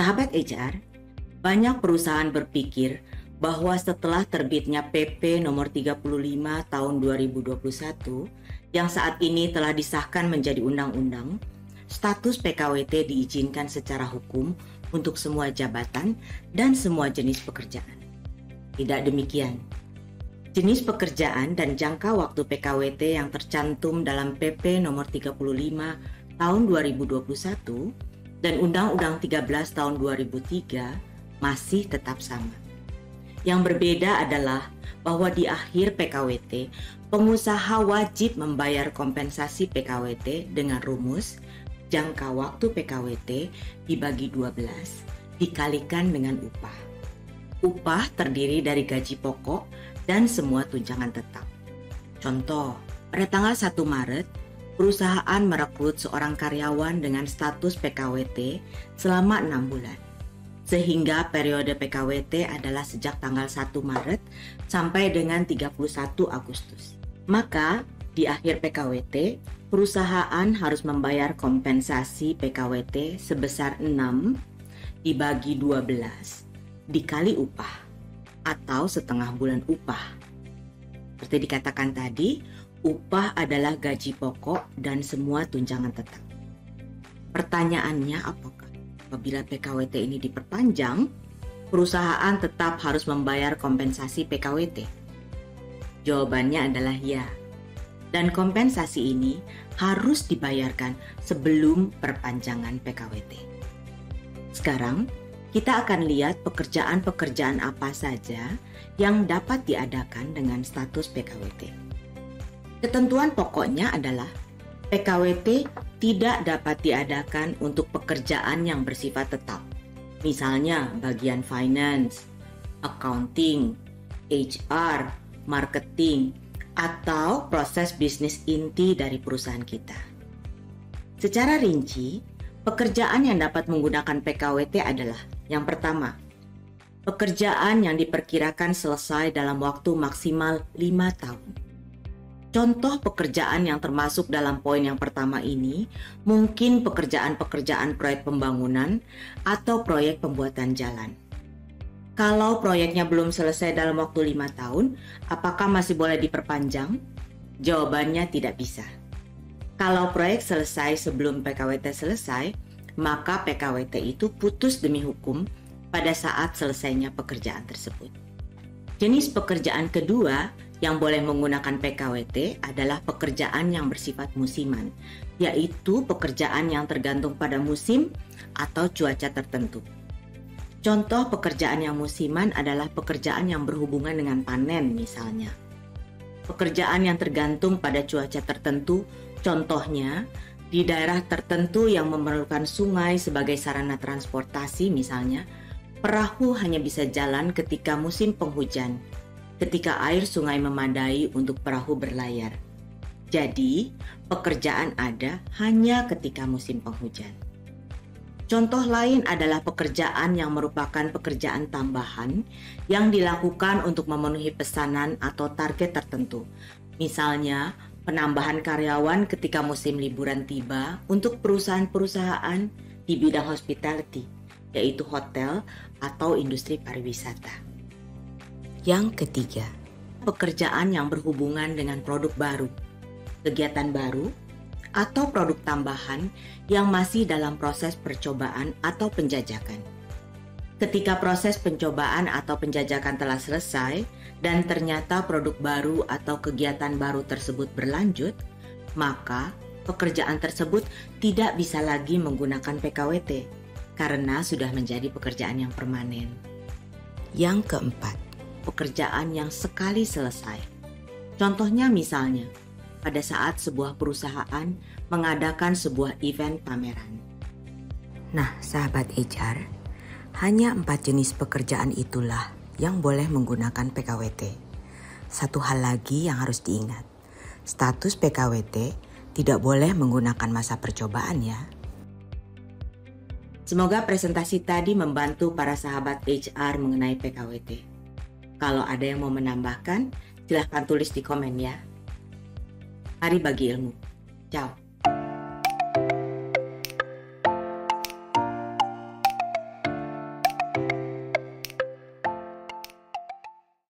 Sahabat HR, banyak perusahaan berpikir bahwa setelah terbitnya PP nomor 35 tahun 2021 yang saat ini telah disahkan menjadi undang-undang, status PKWT diizinkan secara hukum untuk semua jabatan dan semua jenis pekerjaan. Tidak demikian. Jenis pekerjaan dan jangka waktu PKWT yang tercantum dalam PP nomor 35 tahun 2021 dan Undang-Undang 13 tahun 2003 masih tetap sama. Yang berbeda adalah bahwa di akhir PKWT, pengusaha wajib membayar kompensasi PKWT dengan rumus jangka waktu PKWT dibagi 12 dikalikan dengan upah. Upah terdiri dari gaji pokok dan semua tunjangan tetap. Contoh, pada tanggal 1 Maret, perusahaan merekrut seorang karyawan dengan status PKWT selama 6 bulan. Sehingga periode PKWT adalah sejak tanggal 1 Maret sampai dengan 31 Agustus. Maka, di akhir PKWT, perusahaan harus membayar kompensasi PKWT sebesar 6 dibagi 12 dikali upah atau setengah bulan upah. Seperti dikatakan tadi, upah adalah gaji pokok dan semua tunjangan tetap. Pertanyaannya, apakah apabila PKWT ini diperpanjang, perusahaan tetap harus membayar kompensasi PKWT? Jawabannya adalah ya. Dan kompensasi ini harus dibayarkan sebelum perpanjangan PKWT. Sekarang, kita akan lihat pekerjaan-pekerjaan apa saja yang dapat diadakan dengan status PKWT. Ketentuan pokoknya adalah PKWT tidak dapat diadakan untuk pekerjaan yang bersifat tetap. Misalnya bagian finance, accounting, HR, marketing, atau proses bisnis inti dari perusahaan kita. Secara rinci, pekerjaan yang dapat menggunakan PKWT adalah yang pertama, pekerjaan yang diperkirakan selesai dalam waktu maksimal 5 tahun. Contoh pekerjaan yang termasuk dalam poin yang pertama ini mungkin pekerjaan-pekerjaan proyek pembangunan atau proyek pembuatan jalan. Kalau proyeknya belum selesai dalam waktu 5 tahun, apakah masih boleh diperpanjang? Jawabannya tidak bisa. Kalau proyek selesai sebelum PKWT selesai, maka PKWT itu putus demi hukum pada saat selesainya pekerjaan tersebut. Jenis pekerjaan kedua yang boleh menggunakan PKWT adalah pekerjaan yang bersifat musiman, yaitu pekerjaan yang tergantung pada musim atau cuaca tertentu. Contoh pekerjaan yang musiman adalah pekerjaan yang berhubungan dengan panen misalnya. Pekerjaan yang tergantung pada cuaca tertentu, contohnya di daerah tertentu yang memerlukan sungai sebagai sarana transportasi misalnya, perahu hanya bisa jalan ketika musim penghujan, ketika air sungai memadai untuk perahu berlayar. Jadi, pekerjaan ada hanya ketika musim penghujan. Contoh lain adalah pekerjaan yang merupakan pekerjaan tambahan yang dilakukan untuk memenuhi pesanan atau target tertentu. Misalnya, penambahan karyawan ketika musim liburan tiba untuk perusahaan-perusahaan di bidang hospitality, yaitu hotel atau industri pariwisata. Yang ketiga, pekerjaan yang berhubungan dengan produk baru, kegiatan baru, atau produk tambahan yang masih dalam proses percobaan atau penjajakan. Ketika proses pencobaan atau penjajakan telah selesai dan ternyata produk baru atau kegiatan baru tersebut berlanjut, maka pekerjaan tersebut tidak bisa lagi menggunakan PKWT karena sudah menjadi pekerjaan yang permanen. Yang keempat, pekerjaan yang sekali selesai. Contohnya misalnya, pada saat sebuah perusahaan mengadakan sebuah event pameran. Nah, sahabat HR, hanya 4 jenis pekerjaan itulah yang boleh menggunakan PKWT. Satu hal lagi yang harus diingat, status PKWT tidak boleh menggunakan masa percobaan ya. Semoga presentasi tadi membantu para sahabat HR mengenai PKWT. Kalau ada yang mau menambahkan, silahkan tulis di komen ya. Mari bagi ilmu. Ciao.